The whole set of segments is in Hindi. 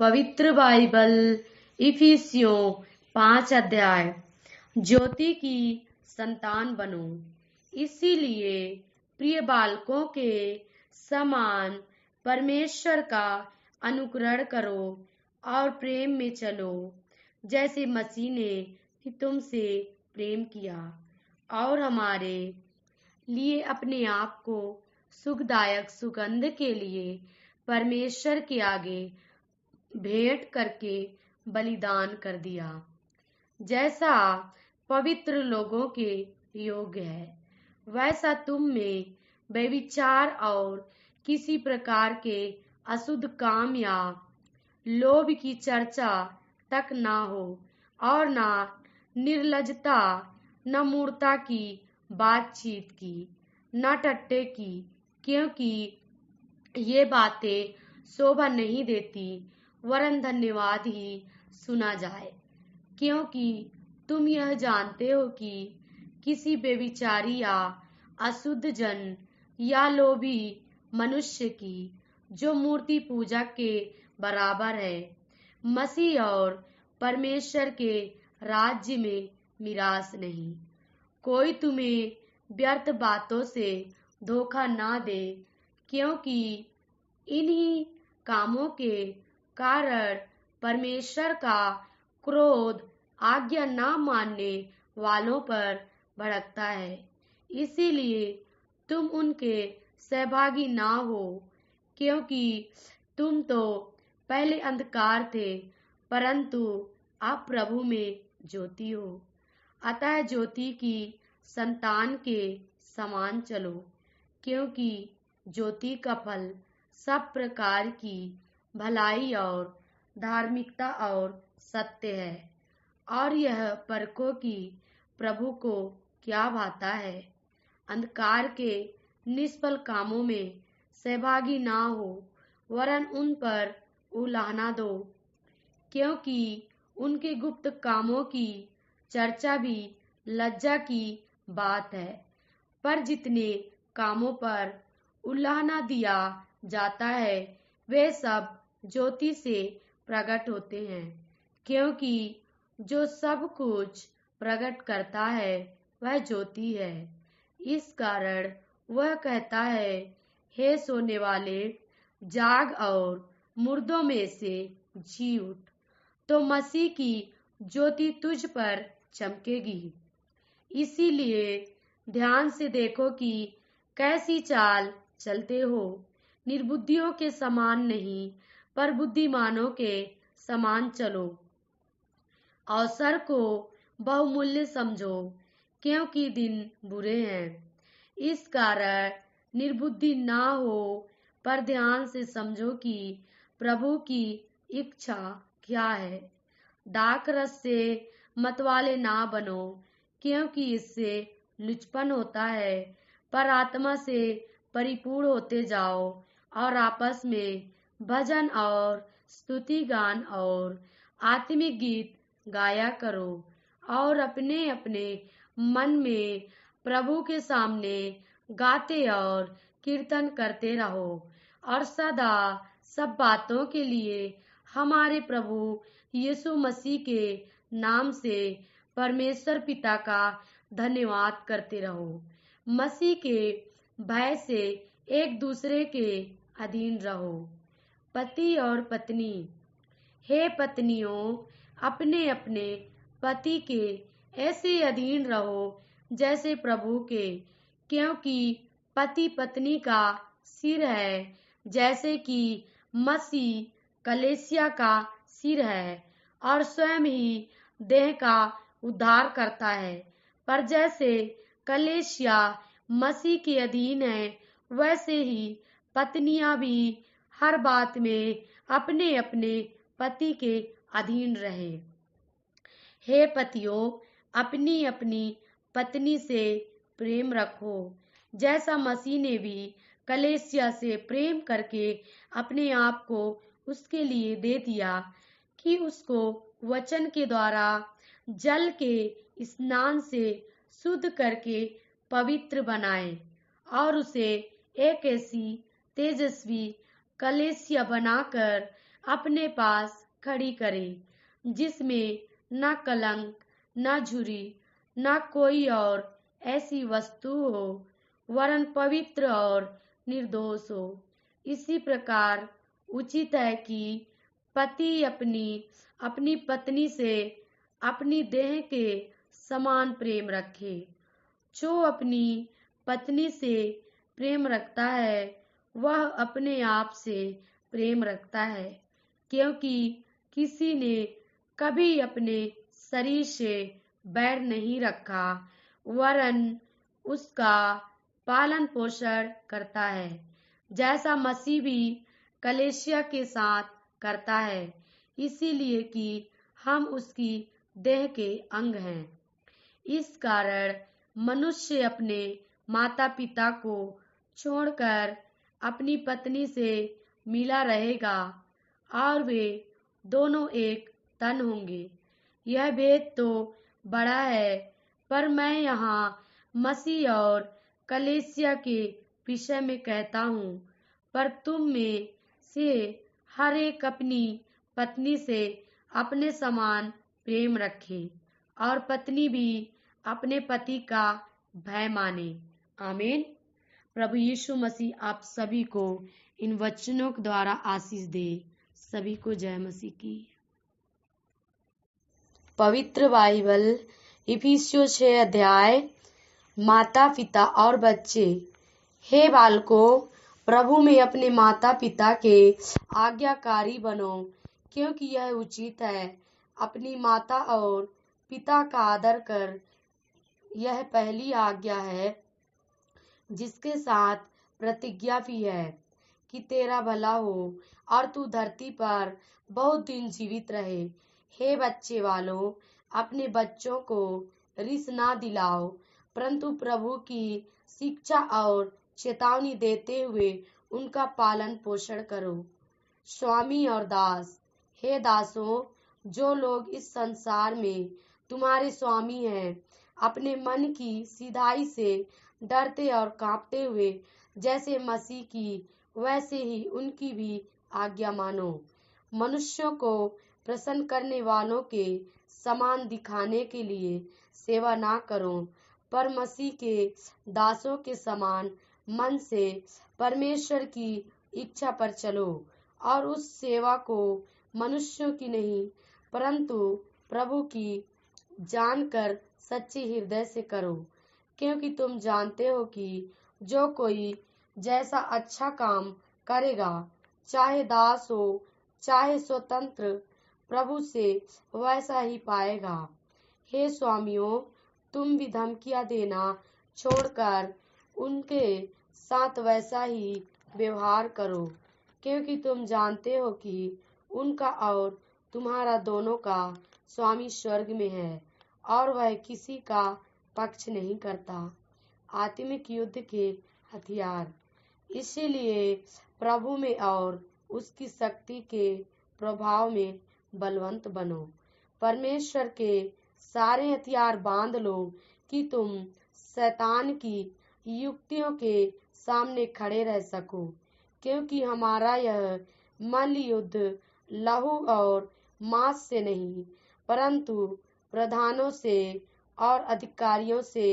पवित्र बाइबल इफिसियों 5 अध्याय। ज्योति की संतान बनो। इसीलिए प्रिय बालकों के समान परमेश्वर का अनुकरण करो और प्रेम में चलो, जैसे मसीह ने भी तुमसे प्रेम किया और हमारे लिए अपने आप को सुखदायक सुगंध के लिए परमेश्वर के आगे भेंट करके बलिदान कर दिया, जैसा पवित्र लोगों के योग्य है। वैसा तुम में व्यभिचार और किसी प्रकार के अशुद्ध काम या लोभ की चर्चा तक ना हो, और ना निर्लज्जता, न मूर्ता की बातचीत की, न टट्टे की, क्योंकि ये बातें शोभा नहीं देती, वरन धन्यवाद ही सुना जाए। क्योंकि तुम यह जानते हो कि किसी बेविचारी या अशुद्ध जन या लोभी मनुष्य की, जो मूर्ति पूजा के बराबर है, मसीह और परमेश्वर के राज्य में मिरास नहीं। कोई तुम्हें व्यर्थ बातों से धोखा ना दे, क्योंकि इन्हीं कामों के कारण परमेश्वर का क्रोध आज्ञा ना मानने वालों पर भड़कता है। इसीलिए तुम उनके सहभागी ना हो, क्योंकि तुम तो पहले अंधकार थे, परंतु अब प्रभु में ज्योति हो। अतः ज्योति की संतान के समान चलो, क्योंकि ज्योति का फल सब प्रकार की भलाई और धार्मिकता और सत्य है। और यह परखो कि प्रभु को क्या भाता है। अंधकार के निष्फल कामों में सहभागी ना हो, वरन उन पर उलाहना दो, क्योंकि उनके गुप्त कामों की चर्चा भी लज्जा की बात है। पर जितने कामों पर उलाहना दिया जाता है, वे सब ज्योति से प्रकट होते हैं, क्योंकि जो सब कुछ प्रकट करता है वह ज्योति है। इस कारण वह कहता है, हे सोने वाले, जाग और मुर्दों में से जी उठ, तो मसीह की ज्योति तुझ पर चमकेगी। इसीलिए ध्यान से देखो कि कैसी चाल चलते हो, निर्बुद्धियों के समान नहीं, पर बुद्धिमानों के समान चलो। अवसर को बहुमूल्य समझो, क्योंकि दिन बुरे हैं। इस कारण निर्बुद्धि ना हो, पर ध्यान से समझो कि प्रभु की इच्छा क्या है। दाख रस से मतवाले ना बनो, क्योंकि इससे लुचपन होता है, पर आत्मा से परिपूर्ण होते जाओ और आपस में भजन और स्तुति गान और आत्मिक गीत गाया करो, और अपने अपने मन में प्रभु के सामने गाते और कीर्तन करते रहो, और सदा सब बातों के लिए हमारे प्रभु यीशु मसीह के नाम से परमेश्वर पिता का धन्यवाद करते रहो। मसीह के भय से एक दूसरे के अधीन रहो। पति और पत्नी। हे पत्नियों, अपने अपने पति के ऐसे अधीन रहो जैसे प्रभु के, क्योंकि पति पत्नी का सिर है, जैसे कि मसीह कलीसिया का सिर है और स्वयं ही देह का उद्धार करता है। पर जैसे कलीसिया मसीह के अधीन है, वैसे ही पत्नियां भी हर बात में अपने अपने पति के अधीन रहे। हे पतियों, अपनी अपनी पत्नी से प्रेम रखो, जैसा मसीह ने भी कलीसिया से प्रेम करके अपने आप को उसके लिए दे दिया, कि उसको वचन के द्वारा जल के स्नान से शुद्ध करके पवित्र बनाए, और उसे एक ऐसी तेजस्वी कलीसिया बनाकर अपने पास खड़ी करे, जिसमें न कलंक, न झुर्री, न कोई और ऐसी वस्तु हो, वरन पवित्र और निर्दोष हो। इसी प्रकार उचित है कि पति अपनी पत्नी से अपनी देह के समान प्रेम रखे। जो अपनी पत्नी से प्रेम रखता है वह अपने आप से प्रेम रखता है, क्योंकि किसी ने कभी अपने शरीर से बैर नहीं रखा, वरन उसका पालन पोषण करता है, जैसा मसीह भी कलीसिया के साथ करता है, इसीलिए कि हम उसकी देह के अंग हैं। इस कारण मनुष्य अपने माता पिता को छोड़कर अपनी पत्नी से मिला रहेगा और वे दोनों एक तन होंगे। यह भेद तो बड़ा है, पर मैं यहाँ मसीह और कलीसिया के विषय में कहता हूँ। पर तुम में से हर एक अपनी पत्नी से अपने समान प्रेम रखे और पत्नी भी अपने पति का भय माने। आमीन। प्रभु यीशु मसीह आप सभी को इन वचनों के द्वारा आशीष दे। सभी को जय मसीह की। पवित्र बाइबल इफिसियों 6 अध्याय। माता पिता और बच्चे। हे बालकों, प्रभु में अपने माता पिता के आज्ञाकारी बनो, क्योंकि यह उचित है। अपनी माता और पिता का आदर कर, यह पहली आज्ञा है, जिसके साथ प्रतिज्ञा भी है कि तेरा भला हो और तू धरती पर बहुत दिन जीवित रहे। हे बच्चे वालों, अपने बच्चों को रिस ना दिलाओ, परंतु प्रभु की शिक्षा और चेतावनी देते हुए उनका पालन पोषण करो। स्वामी और दास। हे दासों, जो लोग इस संसार में तुम्हारे स्वामी हैं, अपने मन की सीधाई से डरते और कांपते हुए जैसे मसीह की, वैसे ही उनकी भी आज्ञा मानो। मनुष्यों को प्रसन्न करने वालों के समान दिखाने के लिए सेवा ना करो, पर मसीह के दासों के समान मन से परमेश्वर की इच्छा पर चलो और उस सेवा को मनुष्यों की नहीं परंतु प्रभु की जानकर सच्चे हृदय से करो, क्योंकि तुम जानते हो कि जो कोई जैसा अच्छा काम करेगा, चाहे दास हो चाहे स्वतंत्र, प्रभु से वैसा ही पाएगा। हे स्वामियों, तुम भी धमकियां देना छोड़कर उनके साथ वैसा ही व्यवहार करो, क्योंकि तुम जानते हो कि उनका और तुम्हारा दोनों का स्वामी स्वर्ग में है और वह किसी का पक्ष नहीं करता। आत्मिक युद्ध के हथियार। इसीलिए प्रभु में और उसकी शक्ति के प्रभाव में बलवंत बनो। परमेश्वर के सारे हथियार बांध लो कि तुम शैतान की युक्तियों के सामने खड़े रह सको, क्योंकि हमारा यह मल्ल युद्ध लहू और मांस से नहीं, परंतु प्रधानों से और अधिकारियों से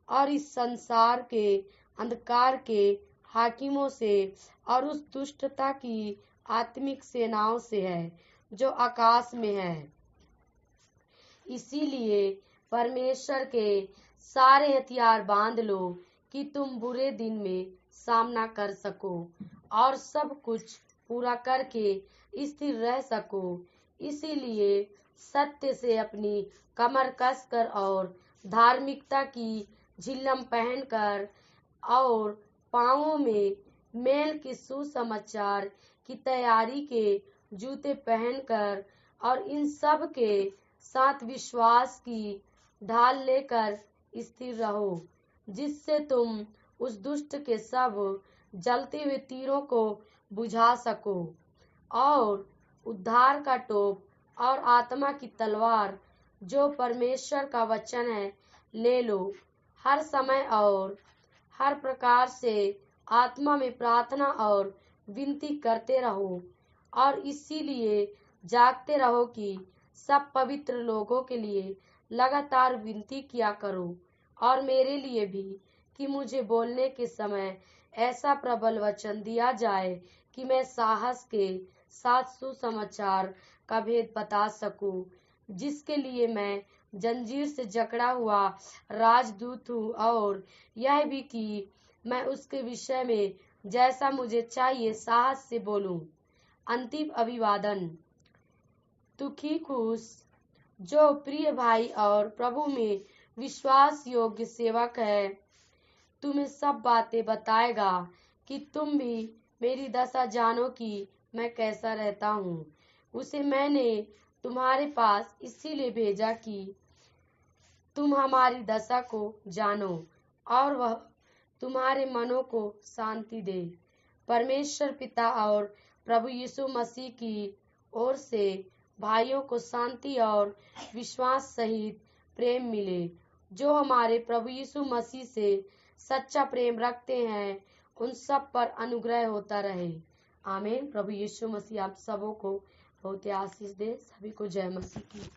और इस संसार के अंधकार के हाकिमों से और उस दुष्टता की आत्मिक सेनाओं से है जो आकाश में है। इसीलिए परमेश्वर के सारे हथियार बांध लो कि तुम बुरे दिन में सामना कर सको और सब कुछ पूरा करके स्थिर रह सको। इसीलिए सत्य से अपनी कमर कसकर और धार्मिकता की झिल्लम पहनकर और पांवों में मेल के सुसमाचार की तैयारी के जूते पहनकर और इन सब के साथ विश्वास की ढाल लेकर स्थिर रहो, जिससे तुम उस दुष्ट के सब जलते हुए तीरों को बुझा सको और उद्धार का टोप और आत्मा की तलवार जो परमेश्वर का वचन है ले लो। हर समय और हर प्रकार से आत्मा में प्रार्थना और विनती करते रहो और इसीलिए जागते रहो कि सब पवित्र लोगों के लिए लगातार विनती किया करो और मेरे लिए भी, कि मुझे बोलने के समय ऐसा प्रबल वचन दिया जाए कि मैं साहस के साथ सुसमाचार का भेद बता सकूं, जिसके लिए मैं जंजीर से जकड़ा हुआ राजदूत हूँ, और यह भी कि मैं उसके विषय में जैसा मुझे चाहिए साहस से बोलूं। अंतिम अभिवादन। तुखिकुस, जो प्रिय भाई और प्रभु में विश्वास योग्य सेवक है, तुम्हें सब बातें बताएगा कि तुम भी मेरी दशा जानो कि मैं कैसा रहता हूँ। उसे मैंने तुम्हारे पास इसीलिए भेजा कि तुम हमारी दशा को जानो और वह तुम्हारे मनों को शांति दे। परमेश्वर पिता और प्रभु यीशु मसीह की ओर से भाइयों को शांति और विश्वास सहित प्रेम मिले। जो हमारे प्रभु यीशु मसीह से सच्चा प्रेम रखते हैं, उन सब पर अनुग्रह होता रहे। आमीन। प्रभु यीशु मसीह आप सबों को बहुत आशीष दे। सभी को जय मसीह की।